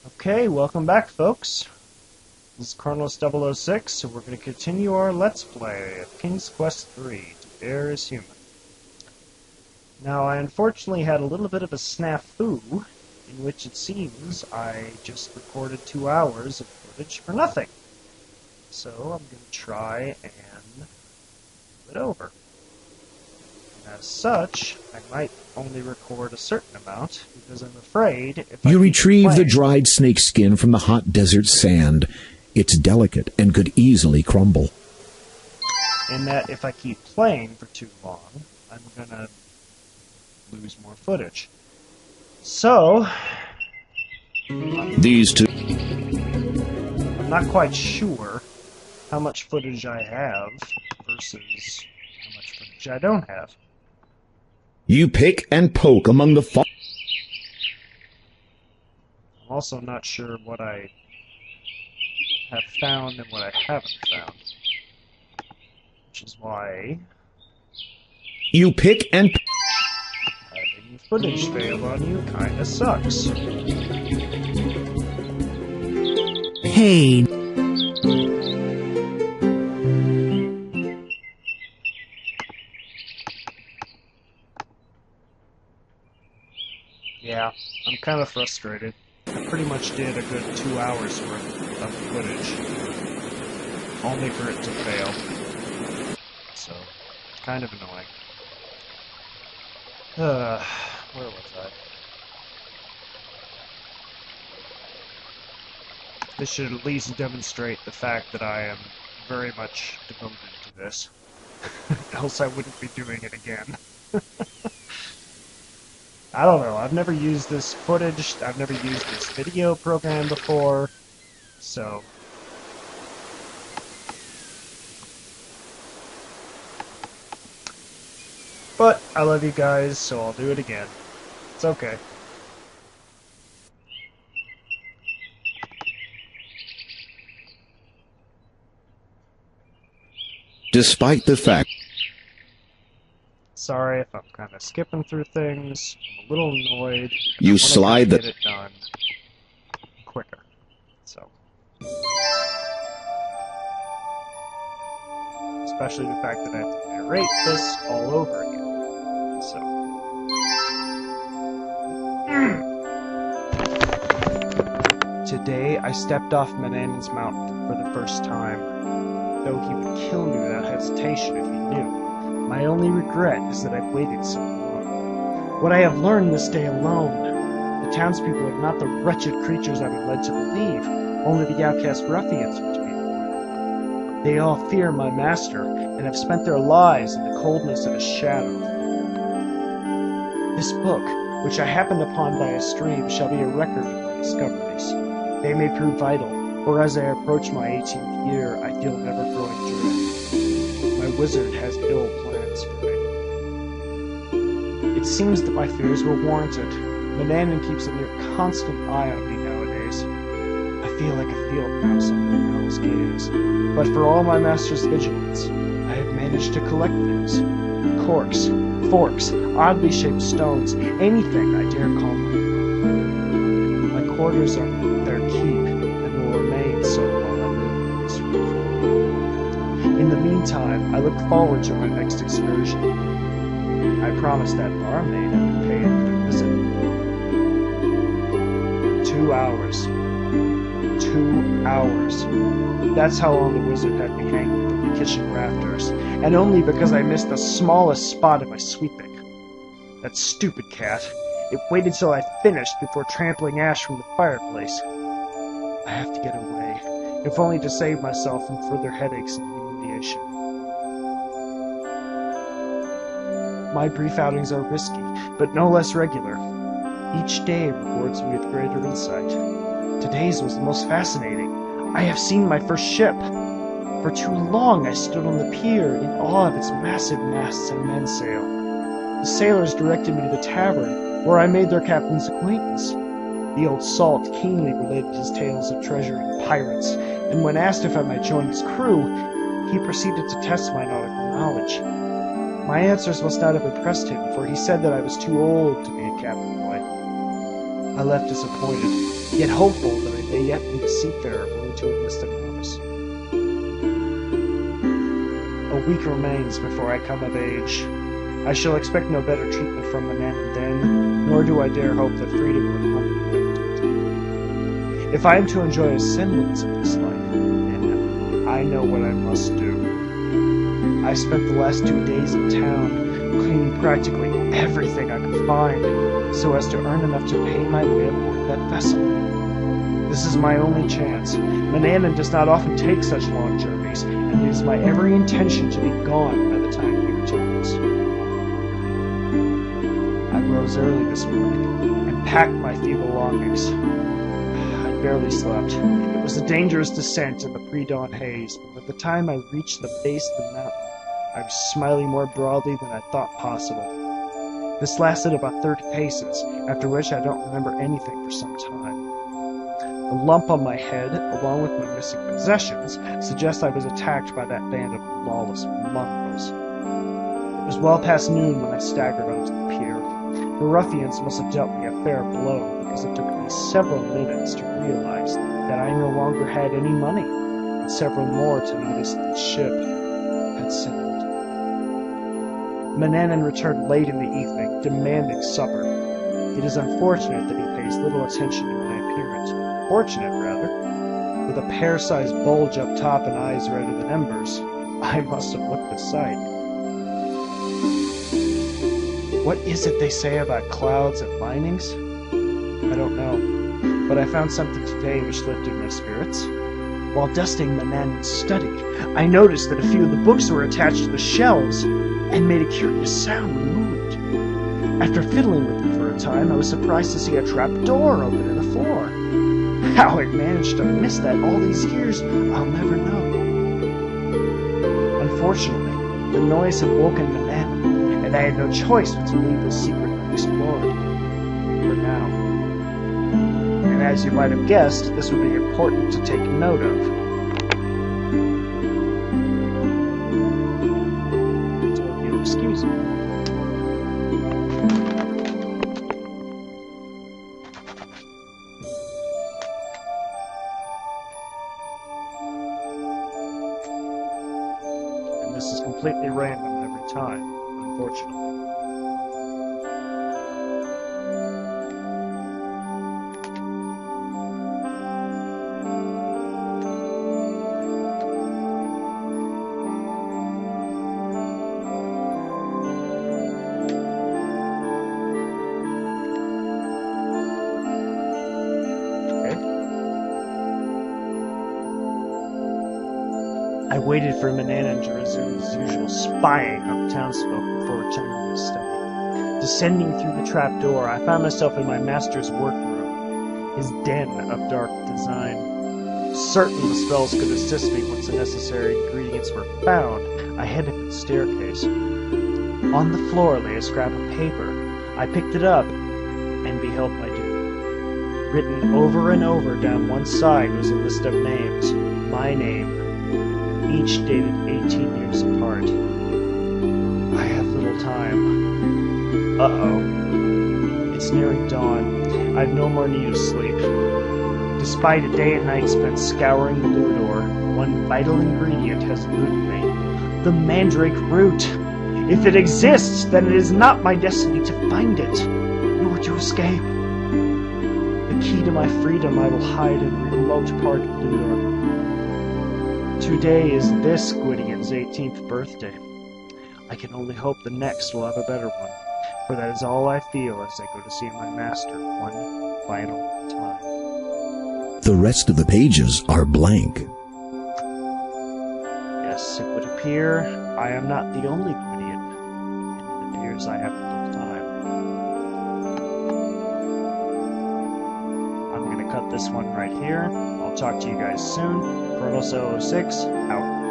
Okay, welcome back, folks. This is Carlos006, so we're going to continue our Let's Play of King's Quest III, To Err is Human. Now, I unfortunately had a little bit of a snafu, in which it seems I just recorded 2 hours of footage for nothing. So, I'm going to try and do it over. And as such, I might only record a certain amount, because I'm afraid if You retrieve the playing, dried snake skin from the hot desert sand. It's delicate and could easily crumble. in that if I keep playing for too long, I'm gonna lose more footage. So, These two... I'm not quite sure how much footage I have versus how much footage I don't have. You pick and poke among the... I'm also not sure what I have found and what I haven't found. Which is why You pick and... having footage fail on you kinda sucks. Hey. Yeah, I'm kind of frustrated. I pretty much did a good 2 hours worth of footage, only for it to fail. So, kind of annoying. Where was I? This should at least demonstrate the fact that I am very much devoted to this. Else I wouldn't be doing it again. I don't know, I've never used this footage, I've never used this video program before, so... But, I love you guys, so I'll do it again. It's okay. Despite the fact... Sorry if I'm kind of skipping through things, I'm a little annoyed. You I slide want to the... get it done quicker, so... Especially the fact that I have to narrate this all over again. So. Today, I stepped off Manannan's mountain for the first time, though he would kill me without hesitation if he knew. My only regret is that I've waited so long. What I have learned this day alone, the townspeople are not the wretched creatures I was led to believe, only the outcast ruffians are to be avoided. They all fear my master, and have spent their lives in the coldness of his shadow. This book, which I happened upon by a stream, shall be a record of my discoveries. They may prove vital, for as I approach my 18th year, I feel an ever-growing dread. My wizard has ill plans for me. It seems that my fears were warranted. Manannan keeps a near constant eye on me nowadays. I feel like a field mouse under Mel's gaze. But for all my master's vigilance, I have managed to collect things. Corks, forks, oddly shaped stones, anything I dare call my own. My quarters are their keep, and will remain so while I live in this roof. In the meantime, I look forward to my next excursion. I promised that barmaid I would pay another visit. 2 hours. 2 hours. That's how long the wizard had me hanging from the kitchen rafters, and only because I missed the smallest spot of my sweeping. That stupid cat. It waited till I finished before trampling ash from the fireplace. I have to get away, if only to save myself from further headaches and humiliation. My brief outings are risky, but no less regular. Each day rewards me with greater insight. Today's was the most fascinating. I have seen my first ship. For too long I stood on the pier in awe of its massive masts and mainsail. The sailors directed me to the tavern, where I made their captain's acquaintance. The old salt keenly related his tales of treasure and pirates, and when asked if I might join his crew, he proceeded to test my nautical knowledge. My answers must not have impressed him, for he said that I was too old to be a captain boy. I left disappointed, yet hopeful that I may yet meet a seafarer willing to enlist a novice. A week remains before I come of age. I shall expect no better treatment from Manan then, nor do I dare hope that freedom will accompany it. If I am to enjoy a semblance of this life, and I know what I must do. I spent the last 2 days in town, cleaning practically everything I could find, so as to earn enough to pay my way aboard that vessel. This is my only chance. Manannan does not often take such long journeys, and it is my every intention to be gone by the time he returns. I rose early this morning, and packed my few belongings. I barely slept. It was a dangerous descent in the pre-dawn haze, but by the time I reached the base of the mountain, I was smiling more broadly than I thought possible. This lasted about 30 paces, after which I don't remember anything for some time. The lump on my head, along with my missing possessions, suggests I was attacked by that band of lawless mongrels. It was well past noon when I staggered onto the pier. The ruffians must have dealt me a fair blow, because it took me several minutes to realize that I no longer had any money, and several more to notice that the ship had sailed. Manannan returned late in the evening, demanding supper. It is unfortunate that he pays little attention to my appearance. Fortunate, rather. With a pear-sized bulge up top and eyes redder than embers, I must have looked a sight. What is it they say about clouds and linings? I don't know, but I found something today which lifted my spirits. While dusting Manannan's study, I noticed that a few of the books were attached to the shelves and made a curious sound when moved. After fiddling with them for a time, I was surprised to see a trap door open in the floor. How it managed to miss that all these years, I'll never know. Unfortunately, the noise had woken Manannan, and I had no choice but to leave this secret unexplored. For now. And as you might have guessed, this would be important to take note of. So if you'll excuse me. And this is completely random every time, unfortunately. I waited for Manannan to resume his usual spying of the townsfolk before returning to his study. Descending through the trapdoor, I found myself in my master's workroom, his den of dark design. Certain the spells could assist me once the necessary ingredients were found. I headed for the staircase. On the floor lay a scrap of paper. I picked it up and beheld my doom. Written over and over down one side was a list of names, my name, each dated 18 years apart. I have little time. Uh-oh. It's nearing dawn. I've no more need of sleep. Despite a day and night spent scouring the door, one vital ingredient has eluded me. The mandrake root! If it exists, then it is not my destiny to find it, nor to escape. The key to my freedom I will hide in a remote part of Ludor. Today is this Gwydion's 18th birthday. I can only hope the next will have a better one, for that is all I feel as I go to see my master one final time. The rest of the pages are blank. Yes, it would appear I am not the only Gwydion, and it appears I have little time. I'm going to cut this one right here. I'll talk to you guys soon. Colonel 006, out.